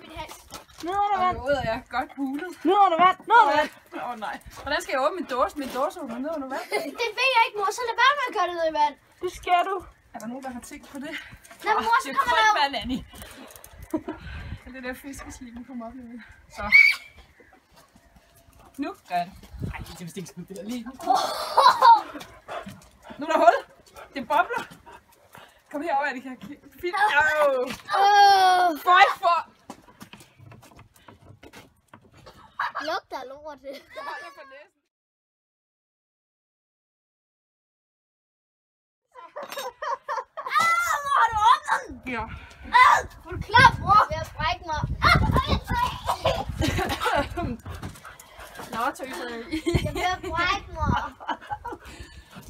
mit hals. Ned under vand. Noget er godt hulet. Ned under vand. Ned under vand. Nej. Hvordan skal jeg åbne min dåse? Min dåse åbner ned under vand. Det ved jeg ikke, mor. Så lad være med at gøre det ned i vand. Det skal du. Er der nogen, der har tænkt på det? Nå, mor, så det er kommer kun der jo... vand, Annie. Det der fiskeslim, vi kommer op med. Så. Nu gør jeg det. Ej, det er vist ikke skudt det der lige. Nu er der hul. Det bobler. Kom herover, Annie. Fint. Føj for. Lugter af lort. Jeg holder for næsen. Mor, har du åbnet den? Ja. Du er klar, mor. Jeg vil brække mig. Nå, tøser. Jeg vil brække mig.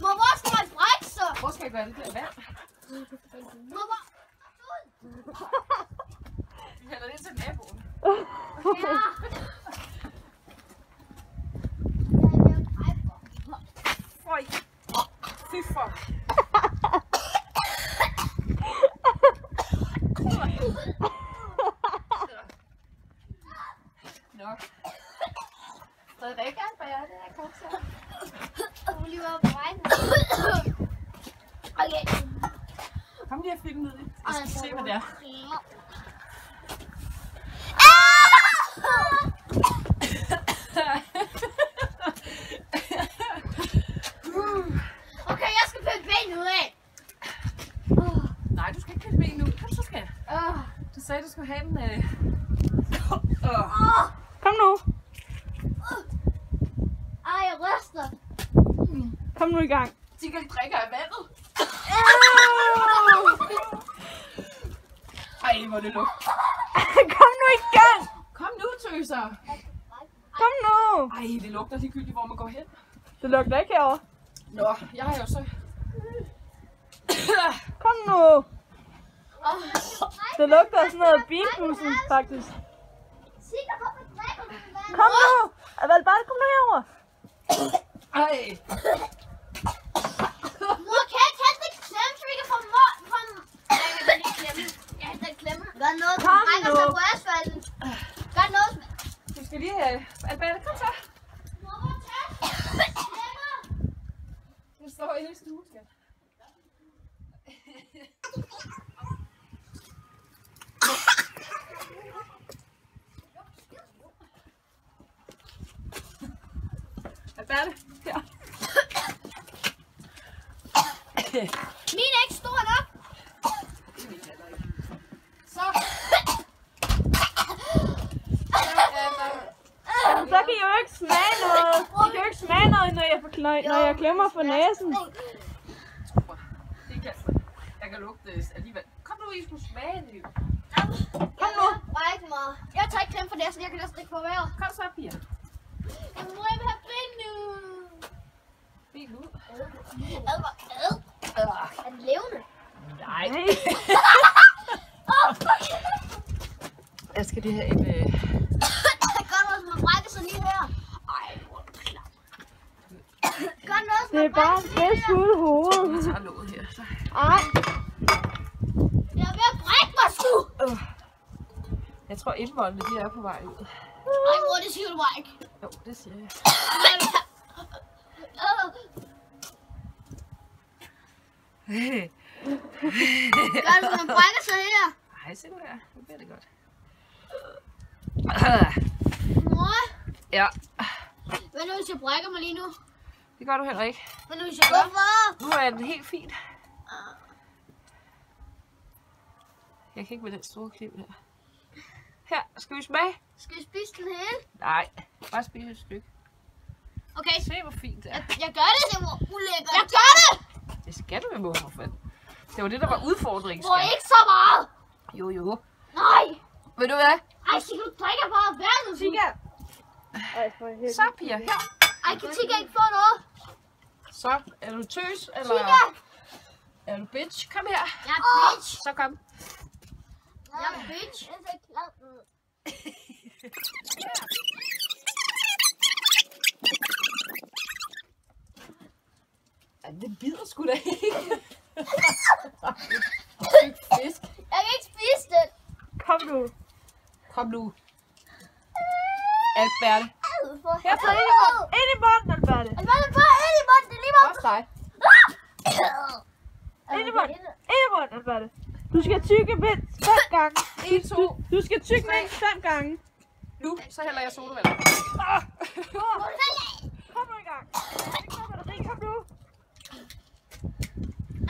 Mor, hvor skal man brække så? Hvor skal jeg gøre det der vand? Mor, hvor? Vi hælder det til naboen. Ja. Føj. Fy for. Nok. Frederikke, hvad er det her kokser? Oliver og brække. Okay. Kom lige og film ned i. Jeg skal se, hvad det er. Okay, jeg skal pille benet ud af. Nej, du skal ikke pille ben nu. Kom så, skal jeg. Du sagde, du skulle have en... Kom nu. Ej, jeg ryster. Kom nu i gang. De kan drikke af vandet. Ej, hvor det lugter. Kom nu i gang. Kom nu, tøser. Kom nu. Ej, det lugter ligegyldigt, hvor man går hen. Det lugter ikke herovre. Nå, jeg har jo så... Kom nu. Det lugter af sådan noget bilbussen, faktisk. Kom nu. Valbart, kom nu herover. Ej. Mor, kan jeg ikke hente en klemme, så vi kan få mor... Jeg kan ikke klemme. Jeg henter en klemme. Gør noget, som brækker sig på asfalten. Gør noget, som... Du skal lige have... Alberte, kom så. Mor, hvor tager klemmer? Du står inde i stuen, skat. Alberte, her. Min er ikke stor nok. Så. Så kan I jo ikke smage noget. I kan jo ikke smage noget, når jeg klemmer for næsen. Det kan jeg kan lugte det alligevel. Kom nu, I skulle smage det. Kom nu. Bræk mig. Jeg tager ikke klemme for næsen, jeg kan næsten ikke få vejret. Kom så, Pia. Mor, jeg vil have ben nu. Ben ud. Er den levende? Nej. Nej. Jeg skal lige have en... Gør noget, som man brækker sig lige her. Ej, hvor er det klart. Gør noget, som Det er man bare brækker sig lige fisk ude i hovedet. Jeg tager låget her. Så. Ej. Jeg er ved at brække mig, sgu. Jeg tror, indvoldene de er på vej ud. Ej, mor, det siger du bare ikke. Jo, det siger jeg. Gør det, som man brækker sig her. Ej, se nu her. Nu bliver det godt. Mor, Ja, hvad nu, hvis jeg brækker mig lige nu? det gør du heller ikke. Hvad nu, hvis jeg gør? Nu er den helt fint. Jeg kan ikke med den store kniv her. Her, skal vi smage? Skal jeg spise den hele? Nej, bare spise et stykke. Okay, Se, hvor fint det er. jeg gør det, det var ulækkert. Jeg gør det! Det skal du med for fanden. Det var det, der var udfordringen. Mor, ikke så meget. Jo, jo. Nej. Ved du hvad? Ej, så du drikker bare vandet. Tika. Ej, for helvede. Så, Pia, her. Ej, kan Tika ikke få noget? Så, er du tøs, eller Tika! er du bitch? Kom her. Jeg er bitch. Så kom. Jeg er bitch. Jeg er klar. Ja, det bider sgu da ikke. Fisk. Jeg kan ikke spise det. Kom nu. Kom nu. Alberte. Jeg tager ind i bånden, Alberte. Alberte, bare ind i bånden, det er lige meget. Også dig. Ind i bånden. Ind i bånden, Alberte. Du skal tykke mindst 5 gange. 1, 2. Du skal tykke mindst 5 gange. Nu, så hælder jeg sodavand. Kom nu i gang. Kom nu.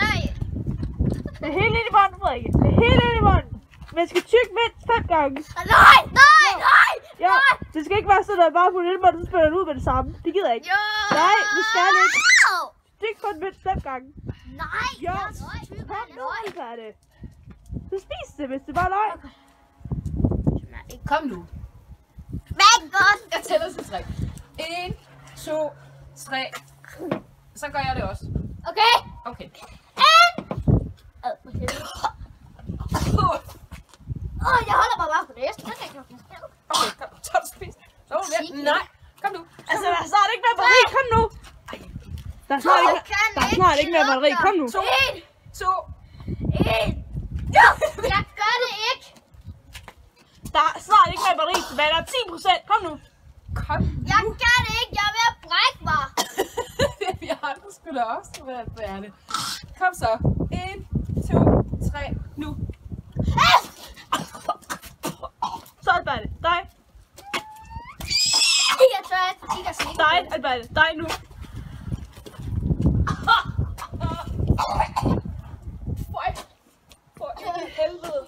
Nej. Det er helt ind i bånden, Frederikke. Det er helt ind i bånden. Man skal tykke mindst 5 gange. Nej. Ja, det skal ikke være sådan, at bare putte ind i bånden, så spiller du ud med det samme. Det gider jeg ikke. Jo. Nej, du skal ikke. Tyk på den mindst 5 gange. Nej. Ja, kom nu, Alberte. Så spis det, hvis det bare er løg. Kom nu. Men godt. Jeg tæller til 3. 1, 2, 3. Så gør jeg det også. Okay. Okay. Jeg holder mig bare på næsten. Okay, kom. Så spis. Så er du ved. Nej. Kom nu. Altså, der er snart ikke mere batteri. Kom nu. Der er snart ikke mere batteri. Kom nu. 2, 2. 1. Jeg gør det ikke. Der er snart ikke mere batteri tilbage. Der er 10%. Kom nu. Kom nu. Jeg gør det ikke. Jeg er ved at brække mig. Vi andre skulle da også være det. Kom så. 1, 2, 3. Nu. Så Alberte. Dig. Jeg tør ikke, fordi jeg skal ikke. Dig, Alberte. Dig nu. For helvede.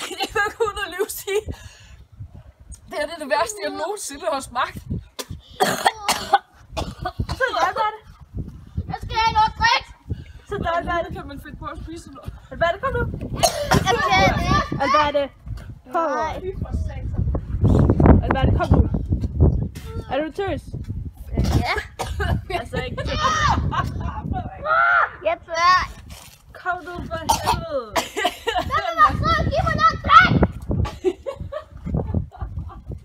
Jeg vil kun at leve sige. Det er det værste, jeg nogensinde har smagt. Så Alberte. Jeg skal have noget drik. Så Alberte. Kan man finde på at spise noget? Alberte, kom nu. Jeg kan det ikke. Alberte. Kom. Alberte, kom nu. Er du tøs? Ja. Altså ikke. Jeg tør. Kom nu for helvede. Giv mig noget drik.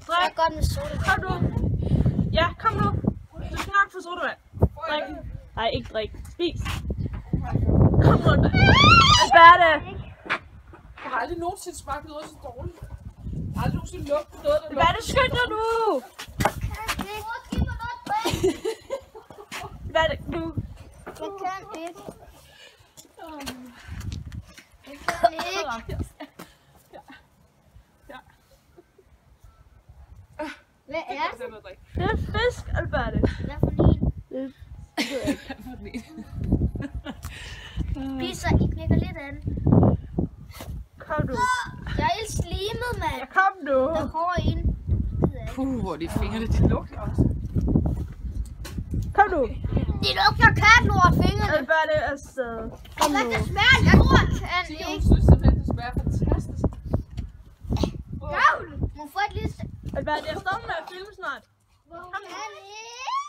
Drik. Jeg godt med soda. Kom nu. Ja, kom nu. Du skal nok få sodavand. Drik. Nej, ikke drik. Spis. Kom nu, Alberte. Jeg har aldrig nogensinde smagt noget så dårligt. Jeg har aldrig nogensinde lugtet noget, der Alberte, skynd dig nu. Giv mig noget drik. Alberte, nu. Jeg kan ikke. Jeg kan ikke. Hvad er det? Det er fisk, Alberte. Hvad for en? Spiser I knækker lidt af den. Kom nu. Jeg er helt slimet, mand. Ja, kom nu. Der kommer en. Hvor de fingrene, de lugter også. Kom nu. De lugter katlort fingrene. Alberte er afsted. Kom nu. Hvad det smager? Jeg tror, jeg kan De ikke. synes simpelthen, det smager fantastisk. Gavl! Må få et lille... Alberte, jeg stopper med at filme snart. Kom her.